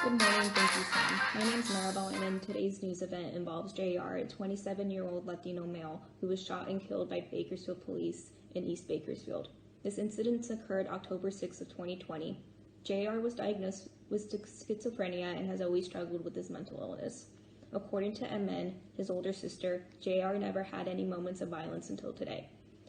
Good morning, thank you, Sam. My name is Maribel, and in today's news event involves JR, a 27-year-old Latino male who was shot and killed by Bakersfield police in East Bakersfield. This incident occurred October 6 of 2020. JR was diagnosed with schizophrenia and has always struggled with his mental illness. According to MN, his older sister, JR never had any moments of violence until today.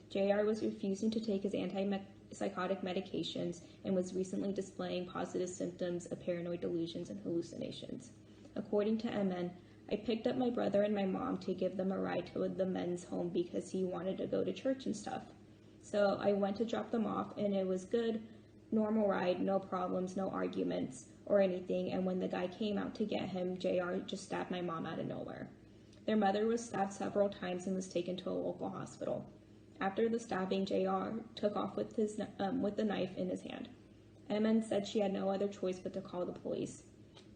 JR was refusing to take his antipsychotic medications and was recently displaying positive symptoms of paranoid delusions and hallucinations. According to MN, I picked up my brother and my mom to give them a ride to the men's home because he wanted to go to church and stuff. So I went to drop them off, and it was good, normal ride, no problems, no arguments or anything, and when the guy came out to get him, JR just stabbed my mom out of nowhere. Their mother was stabbed several times and was taken to a local hospital. After the stabbing, JR took off with the knife in his hand. MN said she had no other choice but to call the police.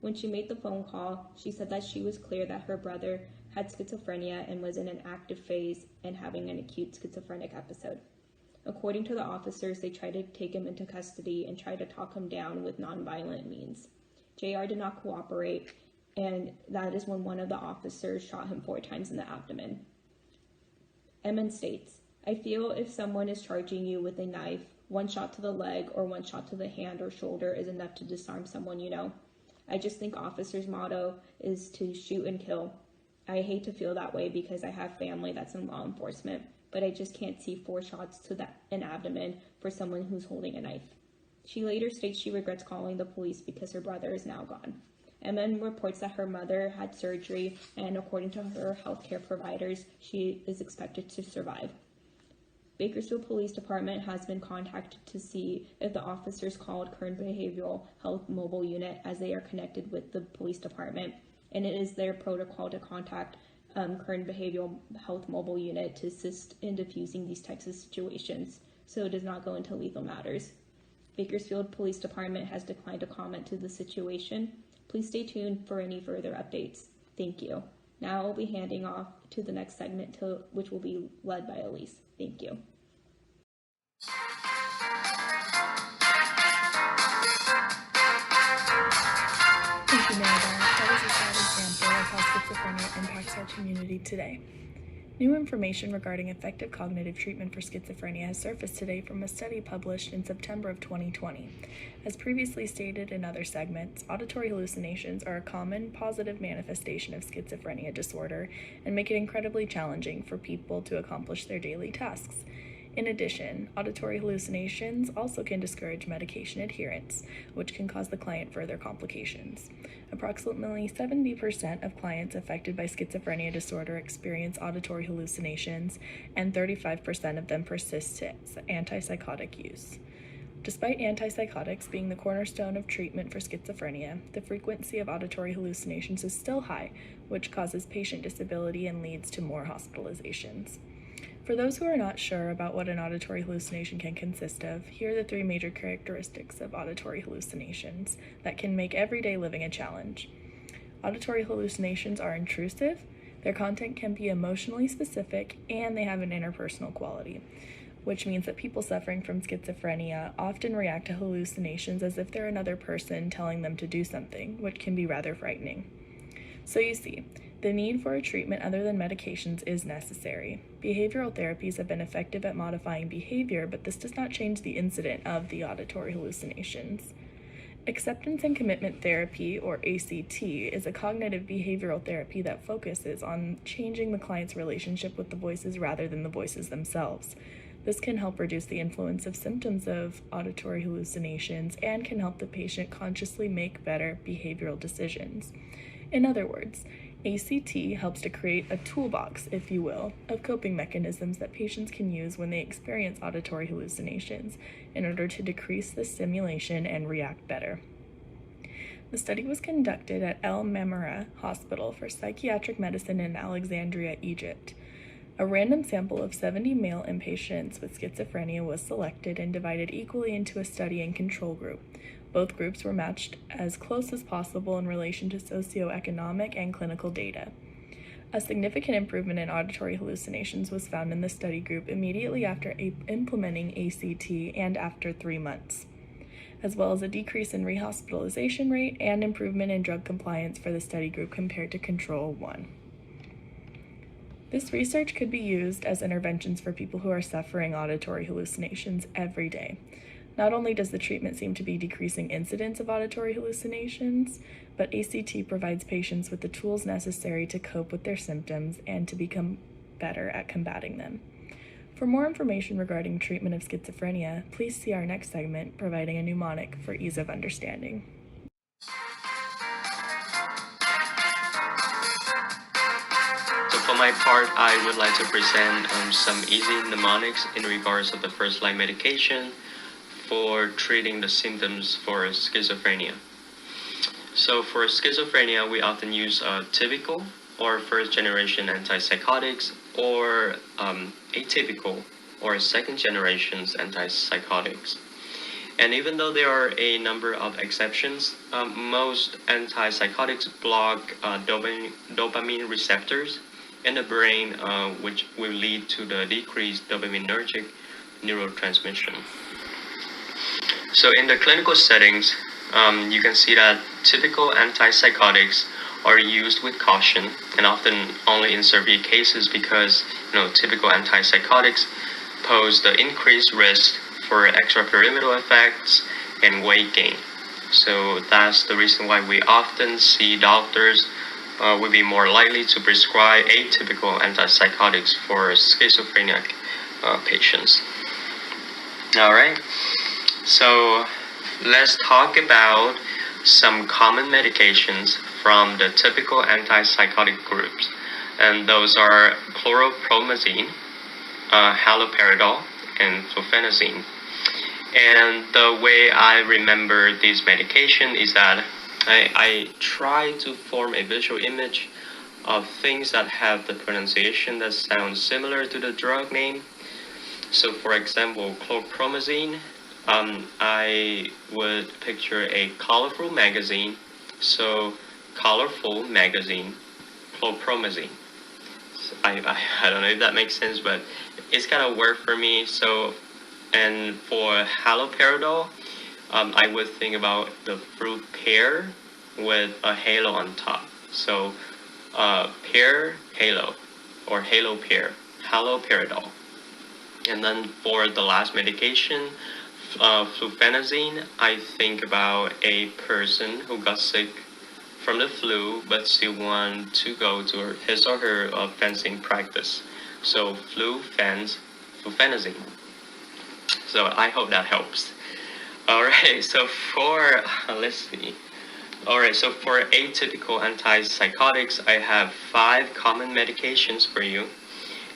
When she made the phone call, she said that she was clear that her brother had schizophrenia and was in an active phase and having an acute schizophrenic episode. According to the officers, they tried to take him into custody and tried to talk him down with nonviolent means. JR did not cooperate, and that is when one of the officers shot him 4 times in the abdomen. MN states, I feel if someone is charging you with a knife, 1 shot to the leg or 1 shot to the hand or shoulder is enough to disarm someone, you know. I just think officers' motto is to shoot and kill. I hate to feel that way because I have family that's in law enforcement, but I just can't see 4 shots to an abdomen for someone who's holding a knife. She later states she regrets calling the police because her brother is now gone. MN reports that her mother had surgery, and according to her healthcare providers, she is expected to survive. Bakersfield Police Department has been contacted to see if the officers called Kern Behavioral Health Mobile Unit, as they are connected with the police department, and it is their protocol to contact Kern Behavioral Health Mobile Unit to assist in diffusing these types of situations, so it does not go into lethal matters. Bakersfield Police Department has declined to comment to the situation. Please stay tuned for any further updates. Thank you. Now I'll be handing off to the next segment, which will be led by Elise. Thank you. Thank you, Maribel. That is a sad example of how schizophrenia impacts our community today. New information regarding effective cognitive treatment for schizophrenia has surfaced today from a study published in September of 2020. As previously stated in other segments, auditory hallucinations are a common positive manifestation of schizophrenia disorder and make it incredibly challenging for people to accomplish their daily tasks. In addition, auditory hallucinations also can discourage medication adherence, which can cause the client further complications. Approximately 70% of clients affected by schizophrenia disorder experience auditory hallucinations, and 35% of them persist to antipsychotic use. Despite antipsychotics being the cornerstone of treatment for schizophrenia, the frequency of auditory hallucinations is still high, which causes patient disability and leads to more hospitalizations. For those who are not sure about what an auditory hallucination can consist of, here are the 3 major characteristics of auditory hallucinations that can make everyday living a challenge. Auditory hallucinations are intrusive, their content can be emotionally specific, and they have an interpersonal quality, which means that people suffering from schizophrenia often react to hallucinations as if they're another person telling them to do something, which can be rather frightening. So you see, the need for a treatment other than medications is necessary. Behavioral therapies have been effective at modifying behavior, but this does not change the incident of the auditory hallucinations. Acceptance and commitment therapy, or ACT, is a cognitive behavioral therapy that focuses on changing the client's relationship with the voices rather than the voices themselves. This can help reduce the influence of symptoms of auditory hallucinations and can help the patient consciously make better behavioral decisions. In other words, ACT helps to create a toolbox, if you will, of coping mechanisms that patients can use when they experience auditory hallucinations in order to decrease the stimulation and react better. The study was conducted at El Memera Hospital for Psychiatric Medicine in Alexandria, Egypt. A random sample of 70 male inpatients with schizophrenia was selected and divided equally into a study and control group. Both groups were matched as close as possible in relation to socioeconomic and clinical data. A significant improvement in auditory hallucinations was found in the study group immediately after implementing ACT and after 3 months. as well as a decrease in rehospitalization rate and improvement in drug compliance for the study group compared to control 1. This research could be used as interventions for people who are suffering auditory hallucinations every day. Not only does the treatment seem to be decreasing incidence of auditory hallucinations, but ACT provides patients with the tools necessary to cope with their symptoms and to become better at combating them. For more information regarding treatment of schizophrenia, please see our next segment, providing a mnemonic for ease of understanding. So for my part, I would like to present some easy mnemonics in regards of the first-line medication for treating the symptoms for schizophrenia. So for schizophrenia, we often use typical or first-generation antipsychotics or atypical or second-generation antipsychotics. And even though there are a number of exceptions, most antipsychotics block dopamine receptors in the brain, which will lead to the decreased dopaminergic neurotransmission. So in the clinical settings, you can see that typical antipsychotics are used with caution and often only in severe cases because typical antipsychotics pose the increased risk for extrapyramidal effects and weight gain. So that's the reason why we often see doctors would be more likely to prescribe atypical antipsychotics for schizophrenic patients. All right, so let's talk about some common medications from the typical antipsychotic groups, and those are chlorpromazine, haloperidol, and fluphenazine. And the way I remember this medication is that I try to form a visual image of things that have the pronunciation that sounds similar to the drug name. So for example, chlorpromazine, I would picture a colorful magazine. So colorful magazine, chlorpromazine. So I don't know if that makes sense, but it's kind of work for me. So, and for haloperidol, I would think about the fruit pear with a halo on top. So pear halo or halo pear, haloperidol. And then for the last medication, fluphenazine, I think about a person who got sick from the flu but still want to go to his or her fencing practice. So fluphenazine. So I hope that helps. Alright, so for, let's see. Alright, so for atypical antipsychotics, I have 5 common medications for you.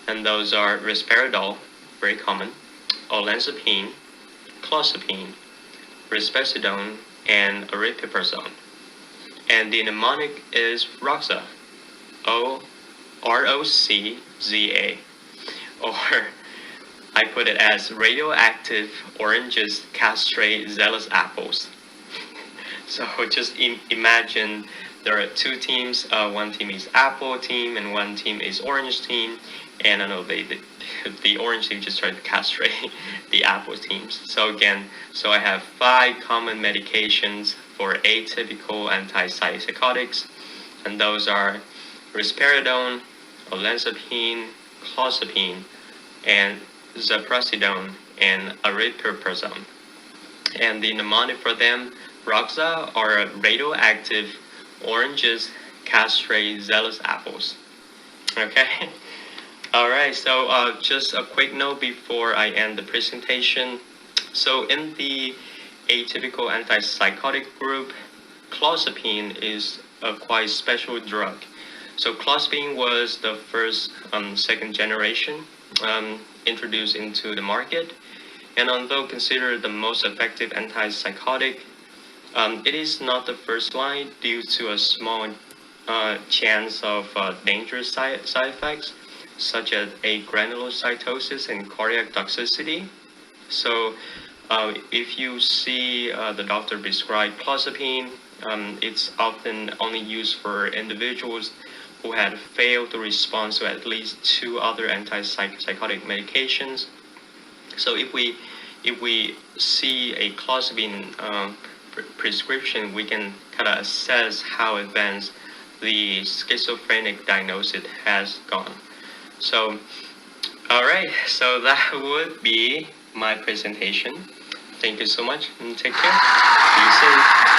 And those are risperidol, very common, olanzapine, clozapine, risperidone, and aripiprazole. And the mnemonic is ROCZA, O-R-O-C-Z-A, or I put it as radioactive oranges castrate zealous apples. So just imagine there are 2 teams. One team is apple team and one team is orange team. And I know the orange team just tried to castrate the apple teams. So again, so I have 5 common medications for atypical antipsychotics, and those are risperidone, olanzapine, clozapine, and ziprasidone, and aripiprazole. And the mnemonic for them, ROCZA, are radioactive oranges castrate zealous apples. Okay? Alright, so just a quick note before I end the presentation. So in the atypical antipsychotic group, clozapine is a quite special drug. So clozapine was the first second generation introduced into the market, and although considered the most effective antipsychotic, it is not the first line due to a small chance of dangerous side effects, such as agranulocytosis and cardiac toxicity. So if you see the doctor prescribe clozapine, it's often only used for individuals who had failed to respond to at least 2 other antipsychotic medications. So if we if we see a clozapine prescription, we can kind of assess how advanced the schizophrenic diagnosis has gone. So, all right, so that would be my presentation. Thank you so much and take care. See you soon.